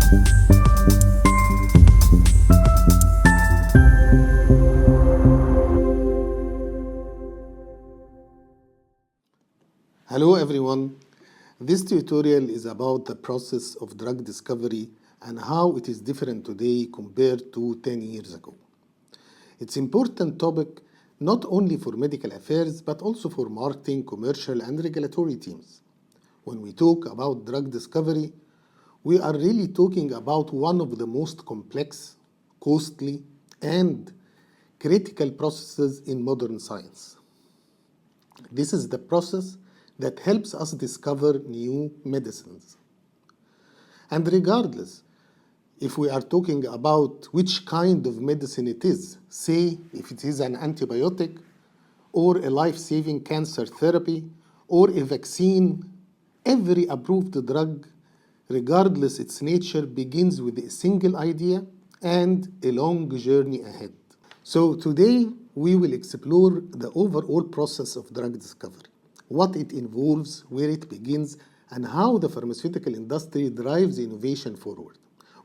Hello everyone. This tutorial is about the process of drug discovery and how it is different today compared to 10 years ago. It's an important topic not only for medical affairs but also for marketing, commercial and regulatory teams. When we talk about drug discovery, we are really talking about one of the most complex, costly and critical processes in modern science. This is the process that helps us discover new medicines. And regardless if we are talking about which kind of medicine it is, say if it is an antibiotic or a life-saving cancer therapy or a vaccine, every approved drug, regardless its nature, begins with a single idea and a long journey ahead. So today we will explore the overall process of drug discovery, what it involves, where it begins, and how the pharmaceutical industry drives innovation forward.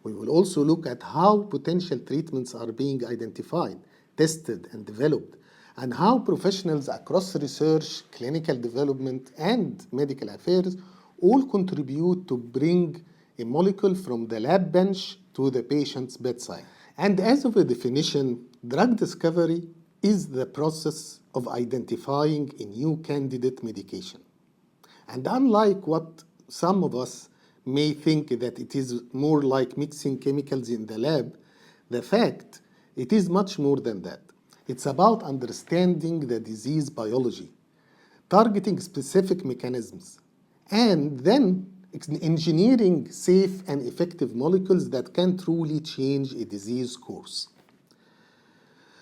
We will also look at how potential treatments are being identified, tested, and developed, and how professionals across research, clinical development, and medical affairs all contribute to bring a molecule from the lab bench to the patient's bedside. And as of a definition, drug discovery is the process of identifying a new candidate medication. And unlike what some of us may think that it is more like mixing chemicals in the lab, the fact it is much more than that. It's about understanding the disease biology, targeting specific mechanisms, and then engineering safe and effective molecules that can truly change a disease course.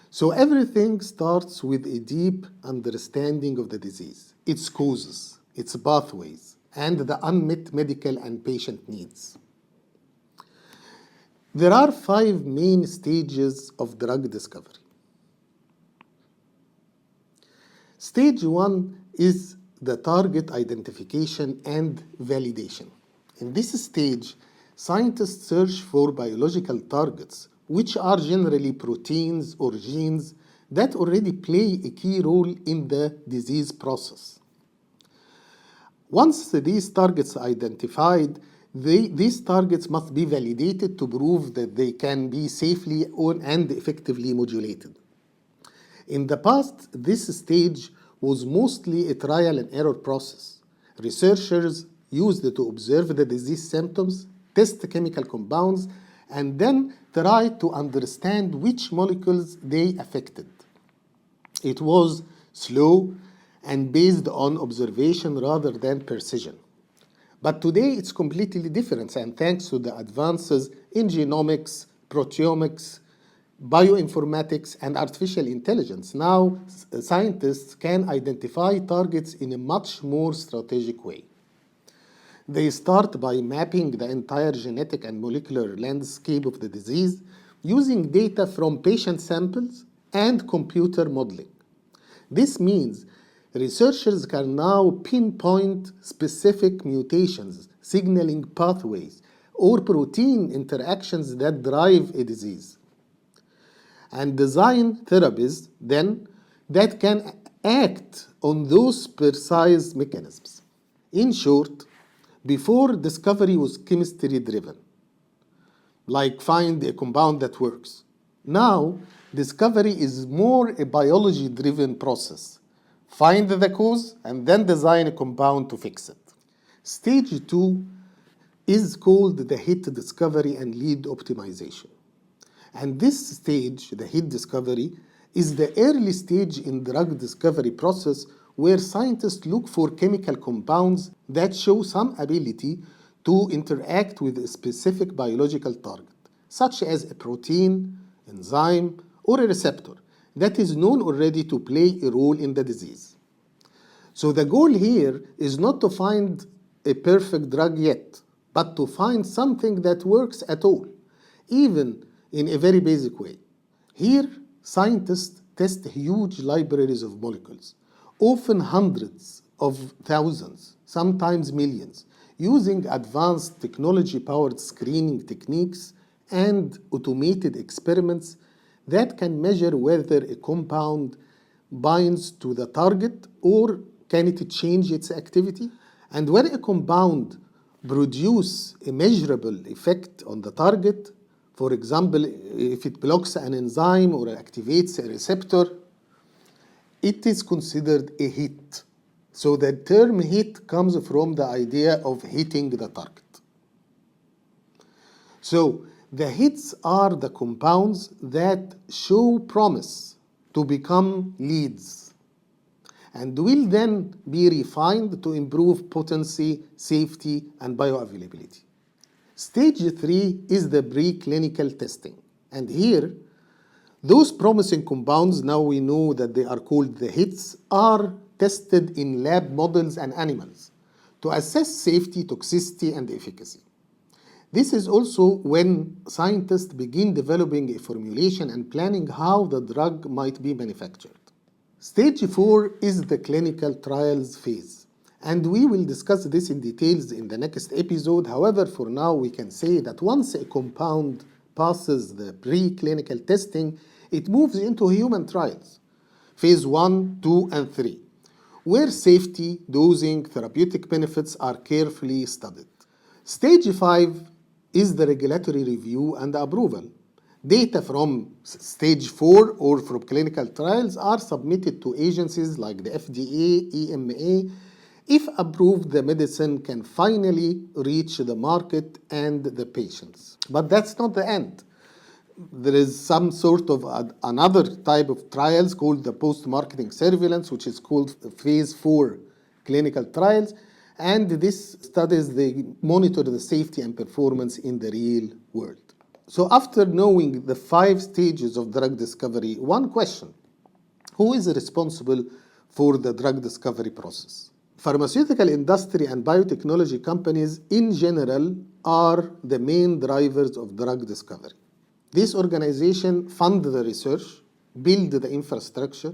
So everything starts with a deep understanding of the disease, its causes, its pathways, and the unmet medical and patient needs. There are 5 main stages of drug discovery. Stage 1 is the target identification and validation. In this stage, scientists search for biological targets, which are generally proteins or genes that already play a key role in the disease process. Once these targets are identified, these targets must be validated to prove that they can be safely and effectively modulated. In the past, this stage was mostly a trial and error process. Researchers used it to observe the disease symptoms, test the chemical compounds, and then try to understand which molecules they affected. It was slow and based on observation rather than precision. But today it's completely different, and thanks to the advances in genomics, proteomics, bioinformatics, and artificial intelligence, now scientists can identify targets in a much more strategic way. They start by mapping the entire genetic and molecular landscape of the disease using data from patient samples and computer modeling. This means researchers can now pinpoint specific mutations, signaling pathways, or protein interactions that drive a disease, and design therapies then that can act on those precise mechanisms. In short, before, discovery was chemistry-driven, like find a compound that works. Now, discovery is more a biology-driven process. Find the cause and then design a compound to fix it. Stage 2 is called the hit discovery and lead optimization. And this stage, the hit discovery, is the early stage in drug discovery process where scientists look for chemical compounds that show some ability to interact with a specific biological target, such as a protein, enzyme, or a receptor that is known already to play a role in the disease. So the goal here is not to find a perfect drug yet, but to find something that works at all, even in a very basic way. Here, scientists test huge libraries of molecules, often hundreds of thousands, sometimes millions, using advanced technology-powered screening techniques and automated experiments that can measure whether a compound binds to the target or can it change its activity. And when a compound produces a measurable effect on the target, for example, if it blocks an enzyme or activates a receptor, it is considered a hit. So the term hit comes from the idea of hitting the target. So the hits are the compounds that show promise to become leads and will then be refined to improve potency, safety, and bioavailability. Stage 3 is the preclinical testing. And here, those promising compounds, now we know that they are called the hits, are tested in lab models and animals to assess safety, toxicity, and efficacy. This is also when scientists begin developing a formulation and planning how the drug might be manufactured. Stage 4 is the clinical trials phase, and we will discuss this in details in the next episode. However, for now we can say that once a compound passes the preclinical testing, it moves into human trials, phase 1, 2, and 3, where safety, dosing, therapeutic benefits are carefully studied. Stage 5 is the regulatory review and approval. Data from stage 4 or from clinical trials are submitted to agencies like the FDA, EMA. If approved, the medicine can finally reach the market and the patients. But that's not the end. There is some sort of another type of trials called the post-marketing surveillance, which is called phase 4 clinical trials. And this studies, they monitor the safety and performance in the real world. So after knowing the 5 stages of drug discovery, one question: who is responsible for the drug discovery process? Pharmaceutical industry and biotechnology companies in general are the main drivers of drug discovery. This organization fund the research, build the infrastructure,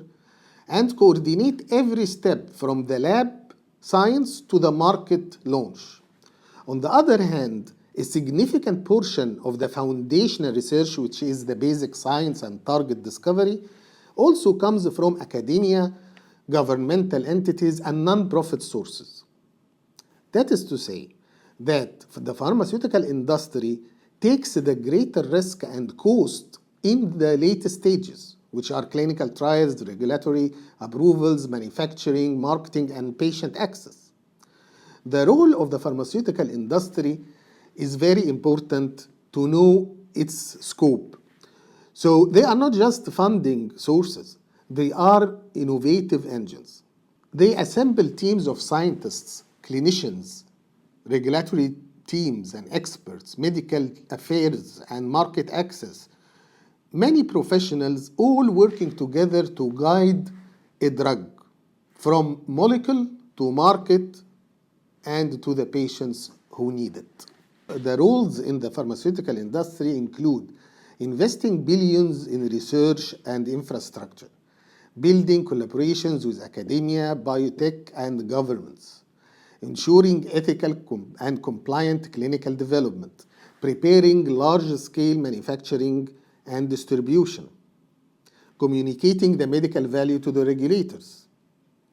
and coordinate every step from the lab science to the market launch. On the other hand, a significant portion of the foundational research, which is the basic science and target discovery, also comes from academia, governmental entities, and non-profit sources. That is to say that the pharmaceutical industry takes the greater risk and cost in the later stages, which are clinical trials, regulatory approvals, manufacturing, marketing, and patient access. The role of the pharmaceutical industry is very important to know its scope. So they are not just funding sources, they are innovative engines. They assemble teams of scientists, clinicians, regulatory teams and experts, medical affairs and market access, many professionals all working together to guide a drug from molecule to market and to the patients who need it. The roles in the pharmaceutical industry include investing billions in research and infrastructure, building collaborations with academia, biotech, and governments, ensuring ethical and compliant clinical development, preparing large-scale manufacturing and distribution, communicating the medical value to the regulators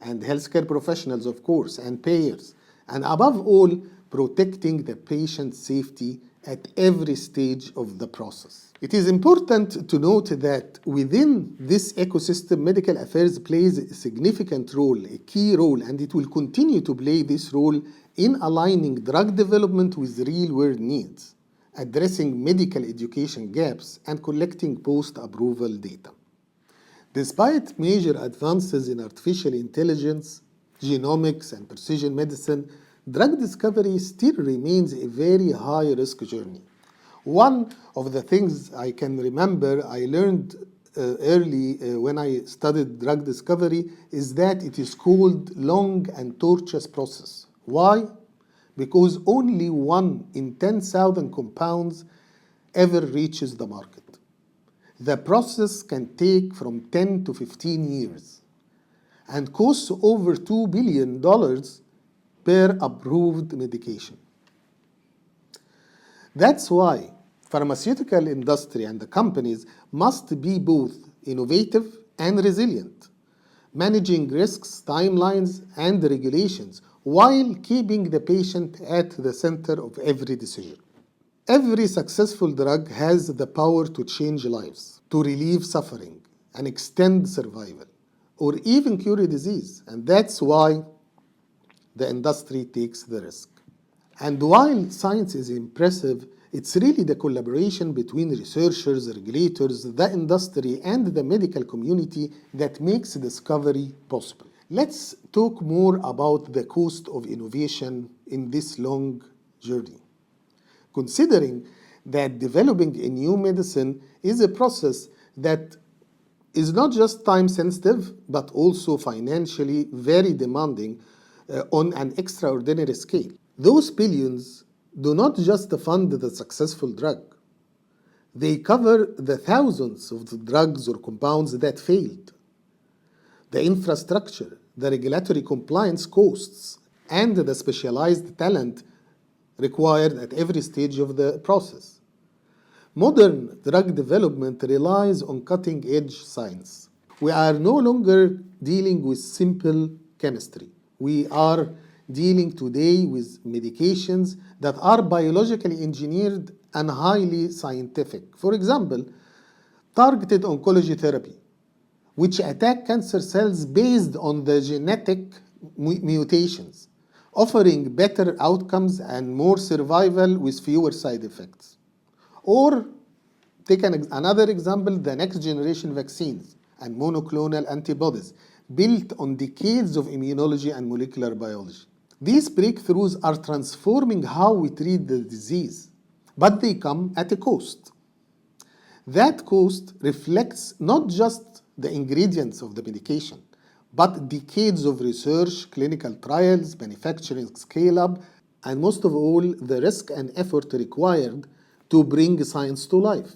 and healthcare professionals, of course, and payers, and above all, protecting the patient's safety at every stage of the process. It is important to note that within this ecosystem, medical affairs plays a significant role, a key role, and it will continue to play this role in aligning drug development with real-world needs, addressing medical education gaps, and collecting post-approval data. Despite major advances in artificial intelligence, genomics, and precision medicine, drug discovery still remains a very high-risk journey. One of the things I can remember I learned early when I studied drug discovery is that it is called long and tortuous process. Why? Because only 1 in 10,000 compounds ever reaches the market. The process can take from 10 to 15 years and costs over $2 billion per approved medication. That's why pharmaceutical industry and the companies must be both innovative and resilient, managing risks, timelines, and regulations while keeping the patient at the center of every decision. Every successful drug has the power to change lives, to relieve suffering, and extend survival, or even cure a disease, and that's why the industry takes the risk. And while science is impressive, it's really the collaboration between researchers, regulators, the industry, and the medical community that makes discovery possible. Let's talk more about the cost of innovation in this long journey. Considering that developing a new medicine is a process that is not just time sensitive, but also financially very demanding on an extraordinary scale. Those billions do not just fund the successful drug. They cover the thousands of the drugs or compounds that failed, the infrastructure, the regulatory compliance costs, and the specialized talent required at every stage of the process. Modern drug development relies on cutting-edge science. We are no longer dealing with simple chemistry. We are dealing today with medications that are biologically engineered and highly scientific. For example, targeted oncology therapy, which attack cancer cells based on the genetic mutations, offering better outcomes and more survival with fewer side effects. Or take another example, the next generation vaccines and monoclonal antibodies built on decades of immunology and molecular biology. These breakthroughs are transforming how we treat the disease, but they come at a cost. That cost reflects not just the ingredients of the medication, but decades of research, clinical trials, manufacturing scale-up, and most of all, the risk and effort required to bring science to life.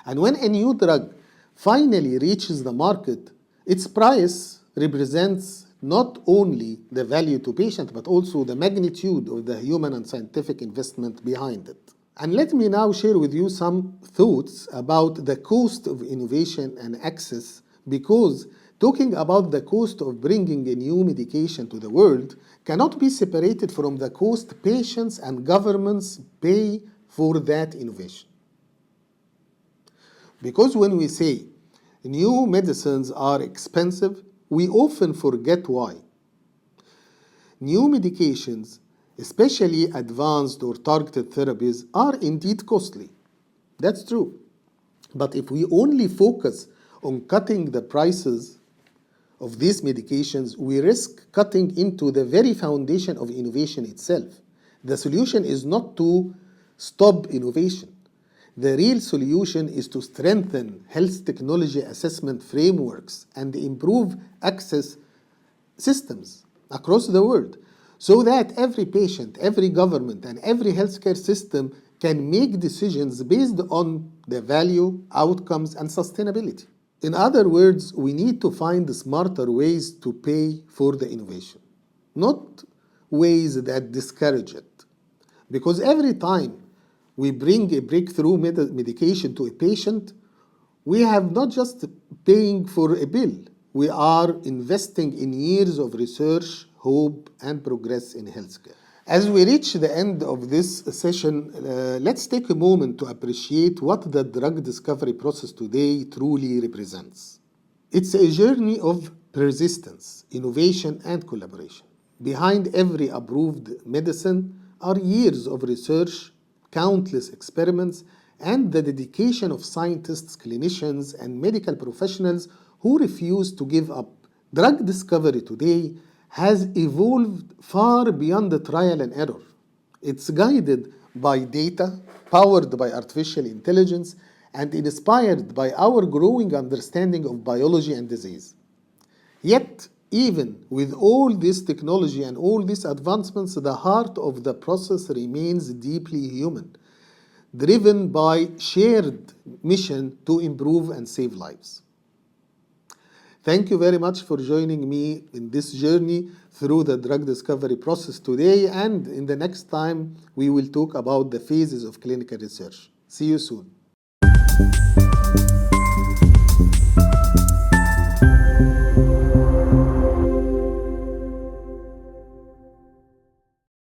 And when a new drug finally reaches the market, its price represents not only the value to patient, but also the magnitude of the human and scientific investment behind it. And let me now share with you some thoughts about the cost of innovation and access, because talking about the cost of bringing a new medication to the world cannot be separated from the cost patients and governments pay for that innovation. Because when we say new medicines are expensive, we often forget why. New medications, especially advanced or targeted therapies, are indeed costly. That's true. But if we only focus on cutting the prices of these medications, we risk cutting into the very foundation of innovation itself. The solution is not to stop innovation. The real solution is to strengthen health technology assessment frameworks and improve access systems across the world so that every patient, every government, and every healthcare system can make decisions based on the value, outcomes, and sustainability. In other words, we need to find smarter ways to pay for the innovation, not ways that discourage it. Because every time we bring a breakthrough medication to a patient, we have not just paying for a bill, we are investing in years of research, hope, and progress in healthcare. As we reach the end of this session, let's take a moment to appreciate what the drug discovery process today truly represents. It's a journey of persistence, innovation, and collaboration. Behind every approved medicine are years of research, countless experiments, and the dedication of scientists, clinicians, and medical professionals who refuse to give up. Drug discovery today has evolved far beyond the trial and error. It's guided by data, powered by artificial intelligence, and inspired by our growing understanding of biology and disease. Yet, even with all this technology and all these advancements, the heart of the process remains deeply human, driven by shared mission to improve and save lives. Thank you very much for joining me in this journey through the drug discovery process today, and in the next time we will talk about the phases of clinical research. See you soon.